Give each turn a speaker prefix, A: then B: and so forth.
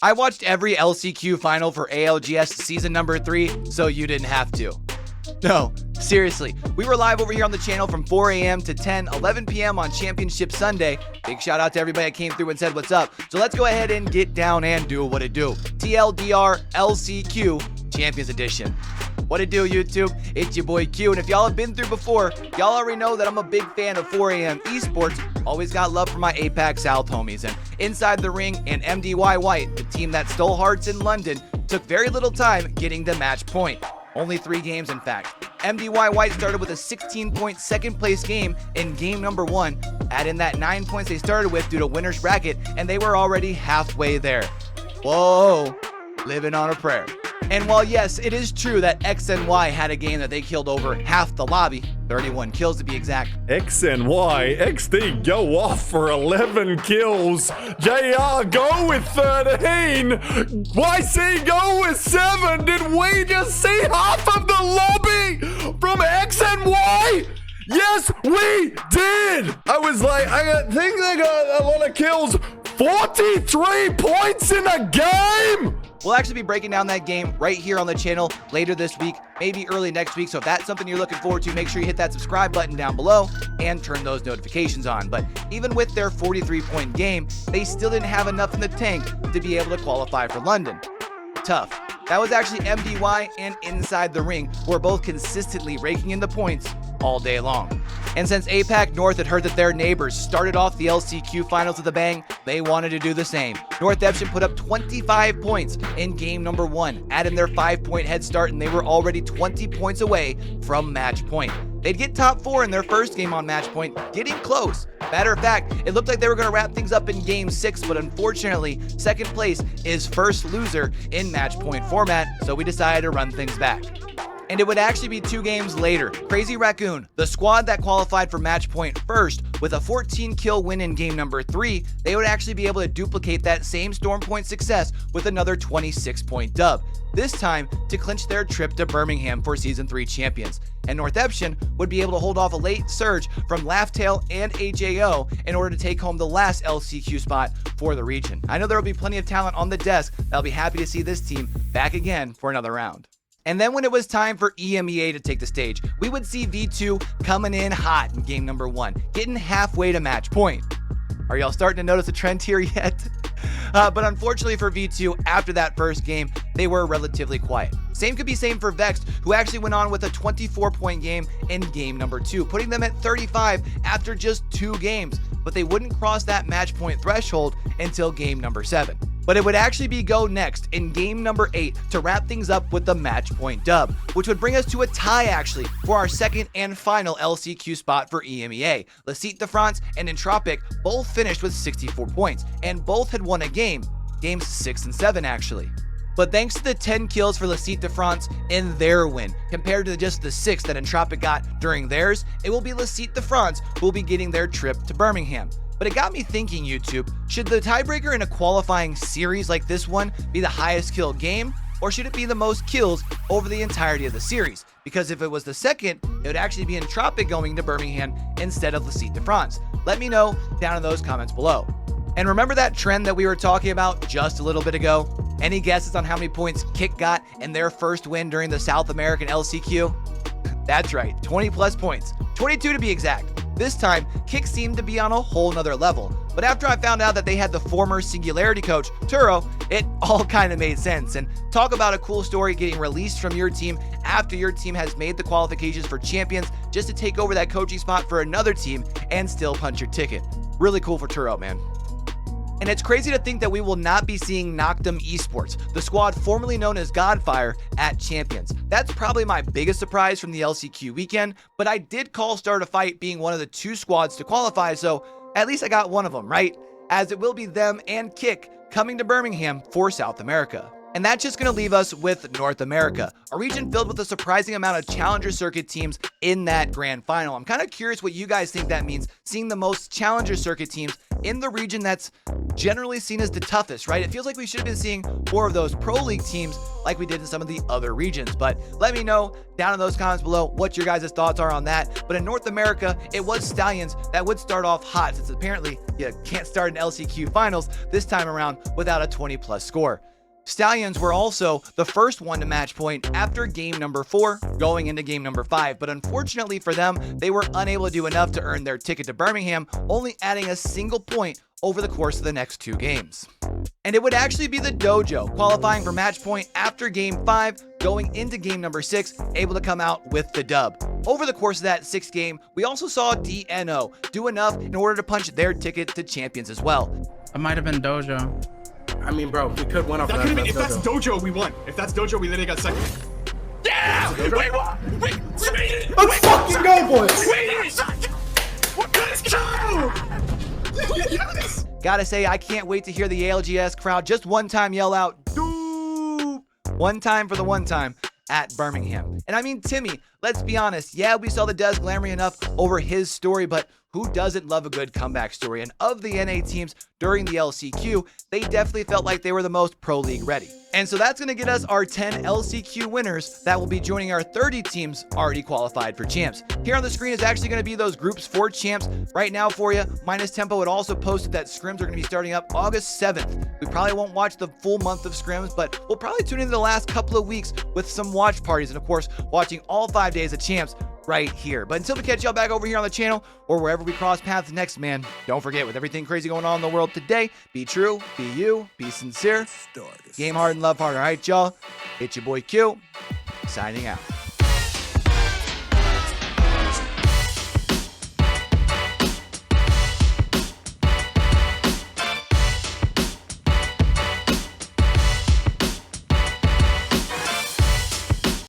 A: I watched every LCQ final for ALGS season number 3, so you didn't have to. No, seriously, we were live over here on the channel from 4 a.m. to 11 p.m. on Championship Sunday. Big shout out to everybody that came through and said what's up. So let's go ahead and get down and do what it do. TLDR LCQ Champions Edition. What it do, YouTube? It's your boy Q, and if y'all have been through before, y'all already know that I'm a big fan of 4 a.m. Esports. Always got love for my APAC South homies, and Inside the Ring and MDY White, the team that stole hearts in London, took very little time getting to match point. Only 3 games, in fact. MDY White started with a 16-point second place game in game number 1. Add in that 9 points they started with due to winner's bracket, and they were already halfway there. Whoa, living on a prayer. And while yes, it is true that X and Y had a game that they killed over half the lobby, 31 kills to be exact.
B: X and Y, XD go off for 11 kills. JR go with 13. YC go with 7. Did we just see half of the lobby from X and Y? Yes, we did. I was like, I think they got a lot of kills. 43 points in a game.
A: We'll actually be breaking down that game right here on the channel later this week, maybe early next week. So if that's something you're looking forward to, make sure you hit that subscribe button down below and turn those notifications on. But even with their 43-point game, they still didn't have enough in the tank to be able to qualify for London. Tough. That was actually MDY and Inside the Ring, who are both consistently raking in the points all day long. And since APAC North had heard that their neighbors started off the LCQ finals with a bang, they wanted to do the same. Northeption put up 25 points in game number 1, added their 5-point head start, and they were already 20 points away from match point. They'd get top 4 in their first game on match point, getting close. Matter of fact, it looked like they were going to wrap things up in game 6, but unfortunately, second place is first loser in match point format, so we decided to run things back. And it would actually be 2 games later. Crazy Raccoon, the squad that qualified for match point first, with a 14-kill win in game number 3, they would actually be able to duplicate that same storm point success with another 26-point dub, this time to clinch their trip to Birmingham for Season 3 Champions. And Northeption would be able to hold off a late surge from Laughtail and AJO in order to take home the last LCQ spot for the region. I know there will be plenty of talent on the desk that'll be happy to see this team back again for another round. And then when it was time for EMEA to take the stage, we would see V2 coming in hot in game number 1, getting halfway to match point. Are y'all starting to notice a trend here yet? But unfortunately for V2, after that first game, they were relatively quiet. Same could be same for Vexed, who actually went on with a 24-point game in game number 2, putting them at 35 after just 2 games. But they wouldn't cross that match point threshold until game number 7. But it would actually be Gonext in game number 8 to wrap things up with the match point dub, which would bring us to a tie actually for our second and final LCQ spot for EMEA. Cites and Entropic both finished with 64 points, and both had won a game, games 6 and 7 actually. But thanks to the 10 kills for Cites in their win, compared to just the 6 that Entropic got during theirs, it will be Cites who will be getting their trip to Birmingham. But it got me thinking, YouTube, should the tiebreaker in a qualifying series like this one be the highest kill game, or should it be the most kills over the entirety of the series? Because if it was the second, it would actually be Entropic going to Birmingham instead of Cites. Let me know down in those comments below. And remember that trend that we were talking about just a little bit ago? Any guesses on how many points Kick got in their first win during the South American LCQ? That's right, 20 plus points, 22 to be exact. This time, Kick seemed to be on a whole nother level. But after I found out that they had the former Singularity coach, Tur0gh, it all kind of made sense. And talk about a cool story getting released from your team after your team has made the qualifications for Champions just to take over that coaching spot for another team and still punch your ticket. Really cool for Tur0gh, man. And it's crazy to think that we will not be seeing Noctem Esports, the squad formerly known as Godfire, at Champions. That's probably my biggest surprise from the LCQ weekend, but I did call Start a Fight being one of the 2 squads to qualify, so at least I got one of them, right? As it will be them and Kick coming to Birmingham for South America. And that's just going to leave us with North America, a region filled with a surprising amount of Challenger Circuit teams in that grand final. I'm kind of curious what you guys think that means, seeing the most Challenger Circuit teams in the region that's generally seen as the toughest, right? It feels like we should have been seeing more of those pro league teams like we did in some of the other regions. But let me know down in those comments below what your guys' thoughts are on that. But in North America, it was Stallions that would start off hot, since apparently you can't start an LCQ finals this time around without a 20+ score. Stallions were also the first one to match point after game number 4 going into game number 5, but unfortunately for them, they were unable to do enough to earn their ticket to Birmingham, only adding a single point over the course of the next 2 games. And it would actually be the dojo qualifying for match point after game 5 going into game number 6, able to come out with the dub. Over the course of that 6th game, we also saw DNO do enough in order to punch their ticket to champions as well.
C: It might have been dojo.
D: I mean, bro, we could win off that.
E: If that's dojo, we won. If that's dojo, we literally got second. Yeah! Wait, what? Wait, we made it!
D: Let's fucking go, boys!
E: Let's go! Yes!
A: Gotta say, I can't wait to hear the ALGS crowd just one time yell out, "Doop!" One time for the one time at Birmingham. And I mean, Timmy, let's be honest. Yeah, we saw the Des glamoring enough over his story, but who doesn't love a good comeback story? And of the NA teams during the LCQ, they definitely felt like they were the most pro league ready. And so that's going to get us our 10 LCQ winners that will be joining our 30 teams already qualified for champs. Here on the screen is actually going to be those groups for champs right now for you. Minus Tempo had also posted that scrims are going to be starting up August 7th. We probably won't watch the full month of scrims, but we'll probably tune into the last couple of weeks with some watch parties and of course watching all 5 days of champs right here. But until we catch y'all back over here on the channel or wherever we cross paths next, man, don't forget, with everything crazy going on in the world today, be true, be you, be sincere, game hard and love hard. All right, y'all, it's your boy Q, signing out.